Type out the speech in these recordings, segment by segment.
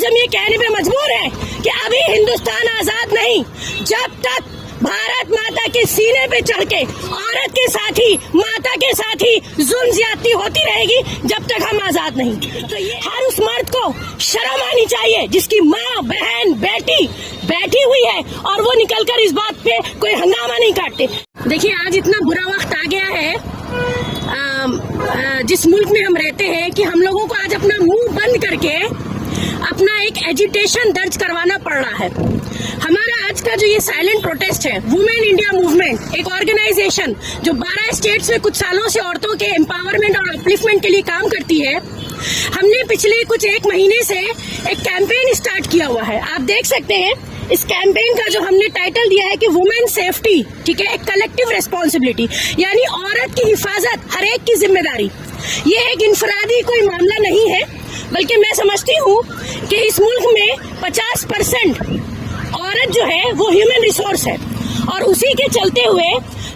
आज हम ये कहने पे मजबूर हैं कि अभी हिंदुस्तान आजाद नहीं, जब तक भारत माता के सीने पे चढ़ के औरत के साथ ही, माता के साथ ही जुल्म ज्यादती होती रहेगी, जब तक हम आजाद नहीं। तो ये हर उस मर्द को शर्म आनी चाहिए जिसकी माँ, बहन, बेटी बैठी हुई है और वो निकलकर इस बात पे कोई हंगामा नहीं काटते। देखिए, आज इतना बुरा वक्त आ गया है जिस मुल्क में हम रहते हैं कि हम लोगों को आज अपना मुंह बंद करके अपना एक एजिटेशन दर्ज करवाना पड़ रहा है। हमारा आज का जो ये साइलेंट प्रोटेस्ट है, वुमेन इंडिया मूवमेंट, एक ऑर्गेनाइजेशन जो 12 स्टेट्स में कुछ सालों से औरतों के एम्पावरमेंट और अपलिफ्टमेंट के लिए काम करती है, हमने पिछले कुछ 1 महीने से एक कैंपेन स्टार्ट किया हुआ है। आप देख सकते हैं इस कैंपेन का जो हमने टाइटल दिया है कि वुमेन सेफ्टी, ठीक है, एक कलेक्टिव रेस्पॉन्सिबिलिटी, यानी औरत की हिफाजत हर एक की जिम्मेदारी। ये एक इंफरादी कोई मामला नहीं है, बल्कि मैं समझती हूँ कि इस मुल्क में 50% औरत जो है वो ह्यूमन रिसोर्स है, और उसी के चलते हुए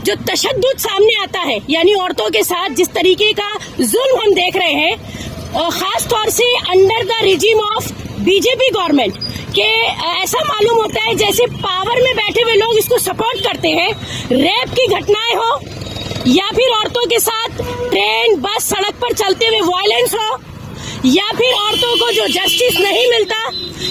जो तशद्दुद सामने आता है, यानी औरतों के साथ जिस तरीके का जुल्म हम देख रहे हैं, और खास तौर से under the regime of BJP government के, ऐसा मालूम होता है जैसे पावर में बैठे हुए लोग इसको सपोर्ट करते हैं। रेप की घटनाएं हो, या फिर औरतों के साथ ट्रेन, बस, सड़क पर चलते हुए वायलेंस हो, या फिर औरतों को जो जस्टिस नहीं मिलता,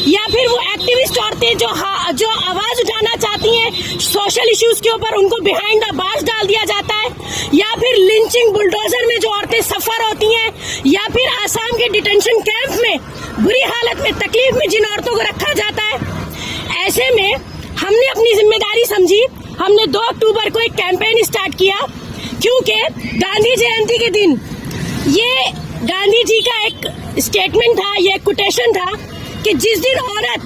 या फिर वो एक्टिविस्ट औरतें जो आवाज उठाना चाहती हैं सोशल इश्यूज के ऊपर, उनको बिहाइंड द बार्स डाल दिया जाता है, या फिर लिंचिंग, बुलडोजर में जो औरतें सफर होती हैं, या फिर आसाम के डिटेंशन कैंप में बुरी हालत में, तकलीफ में जिन औरतों को रखा जाता है। ऐसे में हमने अपनी जिम्मेदारी समझी, हमने 2 अक्टूबर को एक कैंपेन स्टार्ट किया, क्योंकि गांधी जयंती के दिन ये गांधी जी का एक स्टेटमेंट था, ये कोटेशन था कि जिस दिन औरत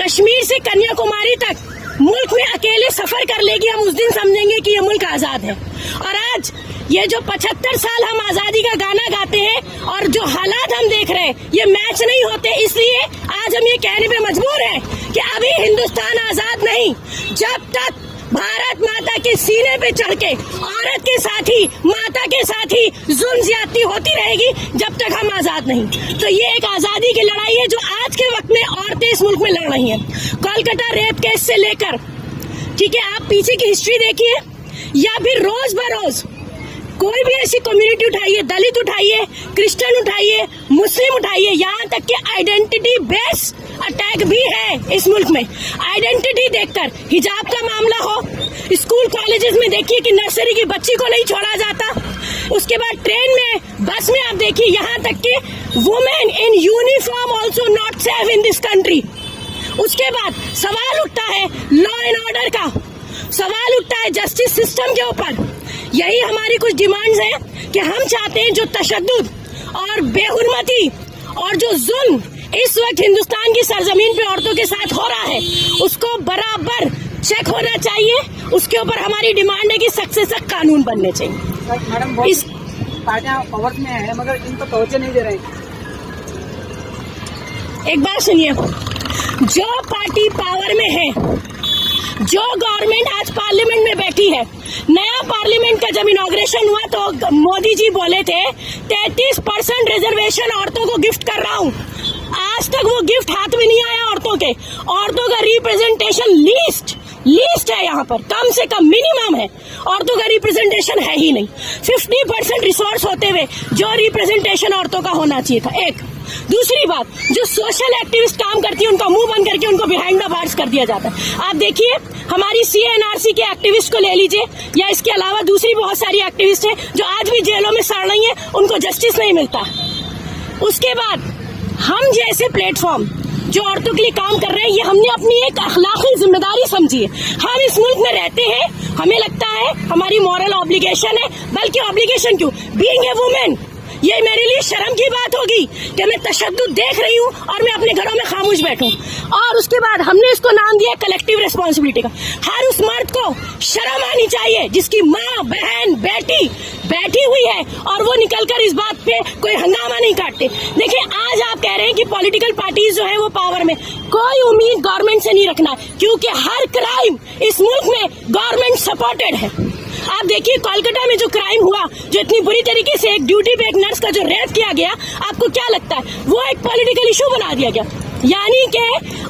कश्मीर से कन्याकुमारी तक मुल्क में अकेले सफर कर लेगी, हम उस दिन समझेंगे कि ये मुल्क आजाद है। और आज ये जो 75 साल हम आजादी का गाना गाते हैं और जो हालात हम देख रहे हैं, ये मैच नहीं होते। इसलिए आज हम ये कहने पे मजबूर हैं कि अभी हिंदुस्तान आजाद नहीं, जब तक भारत माता के सीने पे चढ़ के औरत के साथ ही, माता के साथ ही जुल्म ज्यादती होती रहेगी, जब तक हम आजाद नहीं। तो ये एक आजादी की लड़ाई है जो आज के वक्त में औरतें इस मुल्क में लड़ रही हैं। कोलकाता रेप केस से लेकर, ठीक है, आप पीछे की हिस्ट्री देखिए, या फिर रोज बरोज कोई भी ऐसी कम्युनिटी उठाइए, दलित उठाइए, क्रिश्चियन उठाइए, मुस्लिम उठाइए, यहाँ तक कि आइडेंटिटी बेस्ड अटैक भी है इस मुल्क में। आइडेंटिटी देखकर हिजाब का मामला हो, स्कूल कॉलेजेस में देखिए कि नर्सरी की बच्ची को नहीं छोड़ा जाता, उसके बाद ट्रेन में, बस में आप देखिए, यहाँ तक कि women in uniform also not safe in this country. उसके बाद सवाल उठता है लॉ एंड ऑर्डर का, सवाल उठता है जस्टिस सिस्टम के ऊपर। यही हमारी कुछ डिमांड्स हैं कि हम चाहते हैं जो तशद्दुद और बेहुरमती और जो जुल्म इस वक्त हिंदुस्तान की सरजमीन पे औरतों के साथ हो रहा है, उसको बराबर चेक होना चाहिए। उसके ऊपर हमारी डिमांड है कि सख्त से सख्त कानून बनने चाहिए। मैडम, इस पार्टियां पावर में है मगर इनको तवज्जो नहीं दे रहे। एक बात सुनिए, जो पार्टी पावर में है, जो गवर्नमेंट आज पार्लियामेंट में बैठी है, नया पार्लियामेंट का जब इनॉग्रेशन हुआ तो मोदी जी बोले थे 33% रिजर्वेशन औरतों को गिफ्ट कर रहा हूँ। आज तक वो गिफ्ट हाथ में नहीं आया औरतों के। औरतों का रिप्रेजेंटेशन लीस्ट है, यहाँ पर कम से कम मिनिमम है, औरतों का रिप्रेजेंटेशन है ही नहीं। 50% रिसोर्स होते हुए जो रिप्रेजेंटेशन औरतों का होना चाहिए था। एक दूसरी बात, जो सोशल एक्टिविस्ट काम करती है उनका मुंह बंद करके उनको बिहाइंड द बार्स कर दिया जाता है। आप देखिए हमारी CNRC के एक्टिविस्ट को ले लीजिए, या इसके अलावा दूसरी बहुत सारी एक्टिविस्ट हैं जो आज भी जेलों में सड़ रही हैं, उनको जस्टिस नहीं मिलता। उसके बाद हम जैसे प्लेटफॉर्म जो औरतों के लिए काम कर रहे हैं, ये हमने अपनी एक अखलाकी जिम्मेदारी समझी है। हम इस मुल्क में रहते हैं, हमें लगता है हमारी मॉरल ऑब्लिगेशन है, बल्कि ऑब्लिगेशन क्यों, बीइंग ए वुमेन, ये मेरे लिए शर्म की बात होगी कि मैं तशद्दुद देख रही हूँ और मैं अपने घरों में खामोश बैठूं। और उसके बाद हमने इसको नाम दिया कलेक्टिव रिस्पॉन्सिबिलिटी का। हर उस मर्द को शर्म आनी चाहिए जिसकी माँ, बहन, बेटी बैठी हुई है और वो निकलकर इस बात पे कोई हंगामा नहीं काटते। देखिए, आज आप कह रहे हैं कि पॉलिटिकल पार्टीज जो है वो पावर में, कोई उम्मीद गवर्नमेंट से नहीं रखना, क्योंकि हर क्राइम इस मुल्क में गवर्नमेंट सपोर्टेड है। आप देखिए कोलकाता में जो क्राइम हुआ, जो इतनी बुरी तरीके से एक ड्यूटी पे एक नर्स का जो रेप किया गया, आपको क्या लगता है वो एक पॉलिटिकल इशू बना दिया गया? यानी कि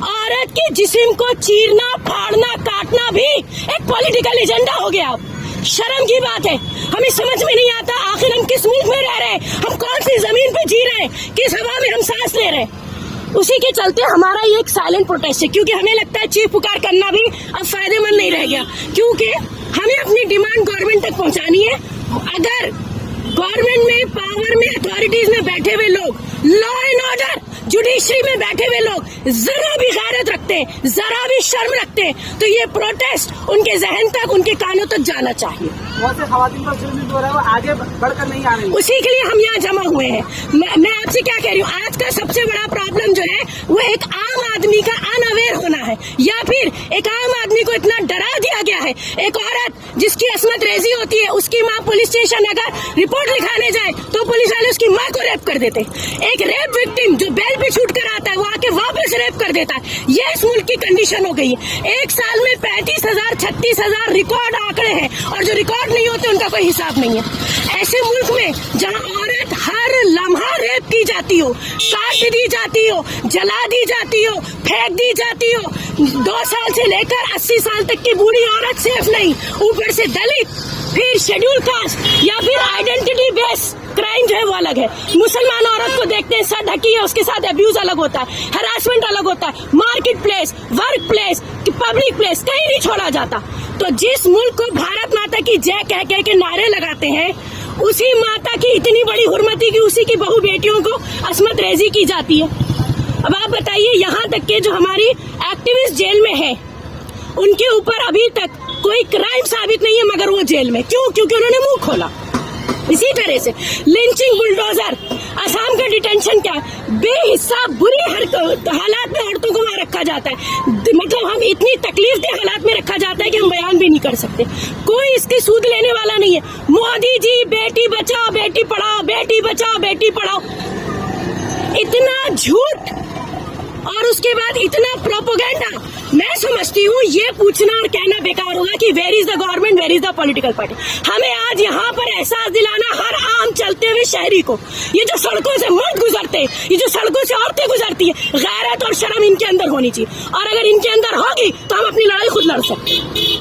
औरत के जिस्म को चीरना, फाड़ना, काटना भी एक पॉलिटिकल एजेंडा हो गया। शर्म की बात है, हमें समझ में नहीं आता आखिर हम किस मुल्क में रह रहे हैं, हम कौन सी जमीन पे जी रहे हैं, किस हवा में हम सांस ले रहे हैं। उसी के चलते हमारा ये एक साइलेंट प्रोटेस्ट है, क्योंकि हमें लगता है चीख पुकार करना भी अब फायदेमंद नहीं रह गया, क्योंकि हमें अपनी डिमांड गवर्नमेंट तक पहुंचानी है। अगर गवर्नमेंट में, पावर में, अथॉरिटीज में बैठे हुए लोग, लॉ एंड ऑर्डर, जुडिशरी में बैठे हुए लोग जरा भी गैरत रखते हैं, जरा भी शर्म रखते हैं, तो ये प्रोटेस्ट उनके जहन तक, उनके कानों तक जाना चाहिए। बहुत से खवातीन पर जुल्म हो रहा है, वो आगे बढ़कर नहीं आ रही। उसी के लिए हम यहाँ जमा हुए हैं। मैं आपसे क्या कह रही हूँ, आज का सबसे बड़ा प्रॉब्लम जो है वो एक आम आदमी का अनअवेयर होना है, या फिर एक आम आदमी को इतना डरा दिया गया है। एक औरत जिसकी असमत रेजी होती है, उसकी माँ पुलिस स्टेशन अगर रिपोर्ट लिखाने जाए तो पुलिस वाले उसकी माँ को रेप कर देते। एक रेप विक्टिम जो बेल पे छूट कर आता है, वो आके वापस रेप कर देता है। ये इस मुल्क की कंडीशन हो गई है। एक साल में 35,000 36,000 रिकॉर्ड आंकड़े हैं, और जो रिकॉर्ड नहीं होते उनका कोई हिसाब नहीं है। ऐसे मुल्क में जहाँ औरत हर लम्हा रेप की जाती हो, काट दी जाती हो, जला दी जाती हो, फेंक दी जाती हो, 2 साल से लेकर 80 साल तक की बूढ़ी औरत सेफ नहीं, ऊपर से दलित, फिर शेड्यूल कास्ट या फिर आइडेंटिटी बेस क्राइम जो है वो अलग है। मुसलमान औरत को देखते हैं सर ढकी है, उसके साथ अब्यूज अलग होता है, हरासमेंट अलग होता है, market place, work place, public place कहीं नहीं छोड़ा जाता। तो जिस मुल्क को भारत माता की जय कह कह के नारे लगाते हैं, उसी माता की इतनी बड़ी हुर्मती की उसी की बहू बेटियों को असमत रेजी की जाती है। अब आप बताइए, यहाँ तक के जो हमारी एक्टिविस्ट जेल में है, उनके ऊपर अभी तक कोई क्राइम साबित नहीं है, मगर वो जेल में क्यों? क्योंकि उन्होंने मुंह खोला। इसी तरह से लिंचिंग, बुलडोजर, असम का डिटेंशन क्या, बेहिसाब बुरी हालात में औरतों को वहां रखा जाता है। मतलब हम इतनी तकलीफ दे हालात में रखा जाता है कि हम बयान भी नहीं कर सकते। कोई इसकी सूद लेने वाला नहीं है। मोदी जी बेटी बचाओ बेटी पढ़ाओ, बेटी बचाओ बेटी पढ़ाओ, इतना झूठ और उसके बाद इतना प्रोपोगेंडा। मैं समझती हूँ ये पूछना और कहना बेकार होगा कि where is the government, where is the political party. हमें आज यहाँ पर एहसास दिलाना हर आम चलते हुए शहरी को, ये जो सड़कों से मर्द गुजरते, ये जो सड़कों से औरतें गुजरती है, गैरत और शर्म इनके अंदर होनी चाहिए, और अगर इनके अंदर होगी तो हम अपनी लड़ाई खुद लड़ सकते हैं।